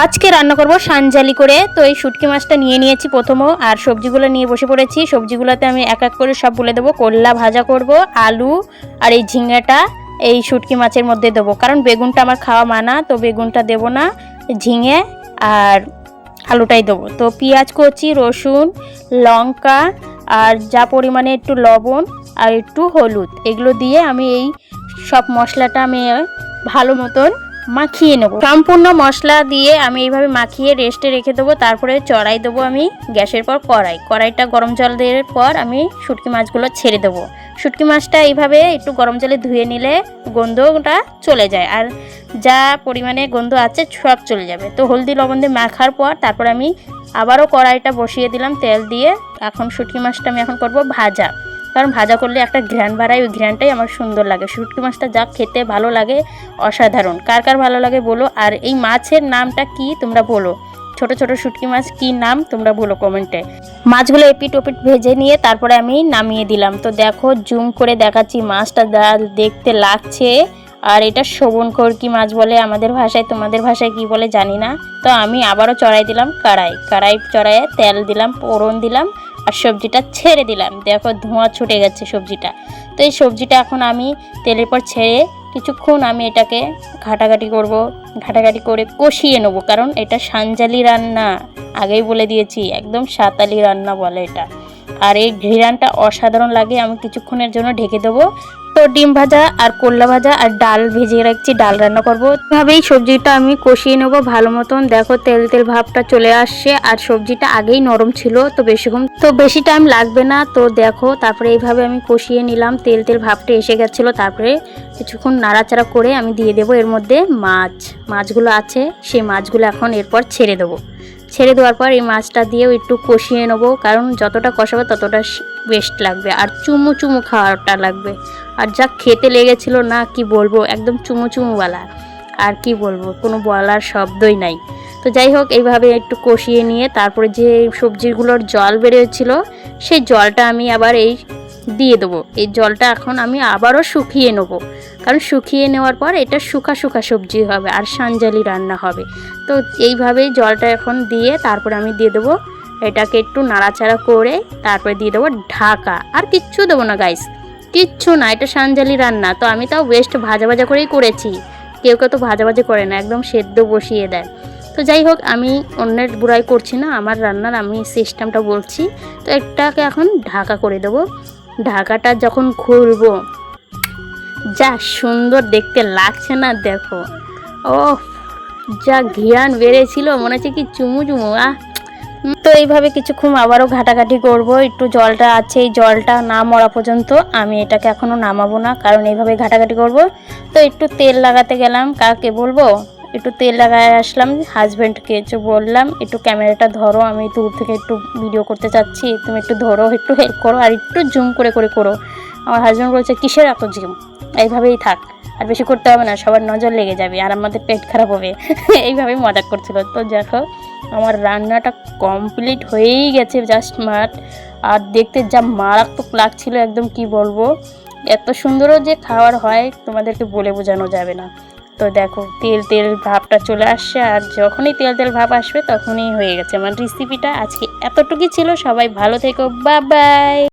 আজকে রান্না করব সানজালি করে। তো এই শুটকি মাছটা নিয়ে নিয়েছি প্রথমে, আর সবজিগুলো নিয়ে বসে পড়েছি। সবজিগুলোতে আমি এক এক করে সব বলে দেবো। করলা ভাজা করব, আলু আর এই ঝিঙেটা এই শুটকি মাছের মধ্যে দেবো, কারণ বেগুনটা আমার খাওয়া মানা, তো বেগুনটা দেবো না, ঝিঙে আর আলুটাই দেবো। তো পেঁয়াজ কুচি, রসুন, লঙ্কা আর যা পরিমাণে একটু লবণ আর একটু হলুদ, এগুলো দিয়ে আমি এই সব মশলাটা আমি ভালো মতন মাখিয়ে নেব। সম্পূর্ণ মশলা দিয়ে আমি এইভাবে মাখিয়ে রেস্টে রেখে দেবো। তারপরে চড়াই দেবো আমি গ্যাসের পর কড়াইটা গরম জল দেওয়ার পর আমি শুটকি মাছগুলো ছেড়ে দেবো। শুটকি মাছটা এইভাবে একটু গরম জলে ধুয়ে নিলে গন্ধটা চলে যায়, আর যা পরিমাণে গন্ধ আছে সব চলে যাবে। তো হলদি লবণ দিয়ে মাখার পর তারপর আমি আবারও কড়াইটা বসিয়ে দিলাম তেল দিয়ে। এখন শুটকি মাছটা আমি এখন করব ভাজা, কারণ ভাজা করলে একটা ঘ্রাণ বাড়ায়, ওই ঘ্রাণটাই আমার সুন্দর লাগে। শুটকি মাছটা যা খেতে ভালো লাগে, অসাধারণ। কার কার ভালো লাগে বলো। আর এই মাছের নামটা কি তোমরা বলো, ছোট ছোট শুটকি মাছ কি নাম তোমরা বলো কমেন্টে। মাছগুলো এপিট ওপিট ভেজে নিয়ে তারপরে আমি নামিয়ে দিলাম। তো দেখো জুম করে দেখাচ্ছি মাছটা দেখতে লাগছে। আর এটা শোভন করকি মাছ বলে আমাদের ভাষায়, তোমাদের ভাষায় কি বলে জানি না। তো আমি আবারও চড়াই দিলাম কড়াই চড়াইয়ে তেল দিলাম, ফোড়ন দিলাম আর সবজিটা ছেড়ে দিলাম। দেখো ধোঁয়া ছুটে গেছে সবজিটা। তো এই সবজিটা এখন আমি তেলের পর ছেড়ে কিছুক্ষণ আমি এটাকে ঘাটাঘাটি করব, ঘাটাঘাটি করে কষিয়ে নেবো, কারণ এটা সানজালি রান্না, আগেই বলে দিয়েছি, একদম সাঁওতালি রান্না বলে এটা। আর এই ঘ্রাণটা অসাধারণ লাগে। আমি কিছুক্ষণের জন্য ঢেকে দেবো। তো ডিম ভাজা আর করলা ভাজা আর ডাল ভেজে রাখছি, ডাল রান্না করবো। এভাবেই সবজিটা আমি কষিয়ে নেবো ভালো মতন। দেখো তেল তেল ভাবটা চলে আসছে, আর সবজিটা আগেই নরম ছিল, তো বেশি টাইম লাগবে না। তো দেখো তারপরে এইভাবে আমি কষিয়ে নিলাম, তেল তেল ভাবটা এসে গেছিলো। তারপরে কিছুক্ষণ নাড়াচাড়া করে আমি দিয়ে দেবো এর মধ্যে মাছগুলো আছে, সেই মাছগুলো এখন এরপর ছেড়ে দেবো। ছেড়ে দেওয়ার পর এই মাছটা দিয়েও একটু কষিয়ে নেবো, কারণ যতটা কষাবো ততটা বেস্ট লাগবে, আর চুমু চুমু খাওয়াটা লাগবে। আর যা খেতে লেগেছিল না কি বলবো, একদম চুমু চুমুওয়ালা, আর কি বলবো, কোনো বলার শব্দই নাই। তো যাই হোক এইভাবে একটু কষিয়ে নিয়ে তারপরে যে সবজিগুলোর জল বেরিয়েছিল সেই জলটা আমি আবার এই দিয়ে দেবো। এই জলটা এখন আমি আবারও শুকিয়ে নেবো, কারণ শুকিয়ে নেওয়ার পর এটা শুকা শুকা সবজি হবে আর সানজালি রান্না হবে। তো এইভাবেই জলটা এখন দিয়ে তারপরে আমি দিয়ে দেবো এটাকে একটু নাড়াচাড়া করে, তারপরে দিয়ে দেবো ঢাকা। আর কিচ্ছু দেবো না গাইস, কিচ্ছু না, এটা সানজালি রান্না। তো আমি তাও বেস্ট ভাজা ভাজা করেই করেছি, কেউ কেউ তো ভাজা ভাজা করে না, একদম সেদ্ধ বসিয়ে দেয়। তো যাই হোক আমি অন্যের বুড়াই করছি না, আমার রান্নার আমি সিস্টেমটা বলছি। তো এটাকে এখন ঢাকা করে দেবো। ঢাকাটা যখন খুলবো যা সুন্দর দেখতে লাগছে না, দেখো ও যা ঘ্রাণ বেড়েছিল, মনে হচ্ছে কি চুমু চুমু। তো এইভাবে কিছুক্ষণ আবারও ঘাটাঘাটি করব। একটু জলটা আছে, এই জলটা না মরা পর্যন্ত আমি এটাকে এখনও নামাবো না, কারণ এইভাবে ঘাটাঘাটি করব। তো একটু তেল লাগাতে গেলাম, কাকে বলবো, একটু তেল লাগায় আসলাম, হাজব্যান্ডকে বললাম একটু ক্যামেরাটা ধরো, আমি দূর থেকে একটু ভিডিও করতে চাচ্ছি, তুমি একটু ধরো, একটু হেল্প করো, আর একটু জুম করে করে করো। আমার হাজব্যান্ড বলছে কিসের এত জুম, এইভাবেই থাক, আর বেশি করতে হবে না, সবার নজর লেগে যাবে আর আমাদের পেট খারাপ হবে। এইভাবেই মজা করছিল। তো দেখো আমার রান্নাটা কমপ্লিট হয়েই গেছে জাস্ট মার, আর দেখতে যা মারাত্মক লাগছিল, একদম কি বলবো, এত সুন্দরও যে খাওয়ার হয় তোমাদেরকে বলে বোঝানো যাবে না। তো দেখো তেল তেল ভাবটা চলে আসছে, আর যখনই তেল তেল ভাব আসবে তখনই হয়ে গেছে আমার রেসিপিটা। আজকে এতটুকুই ছিল, সবাই ভালো থেকো, বাই বাই।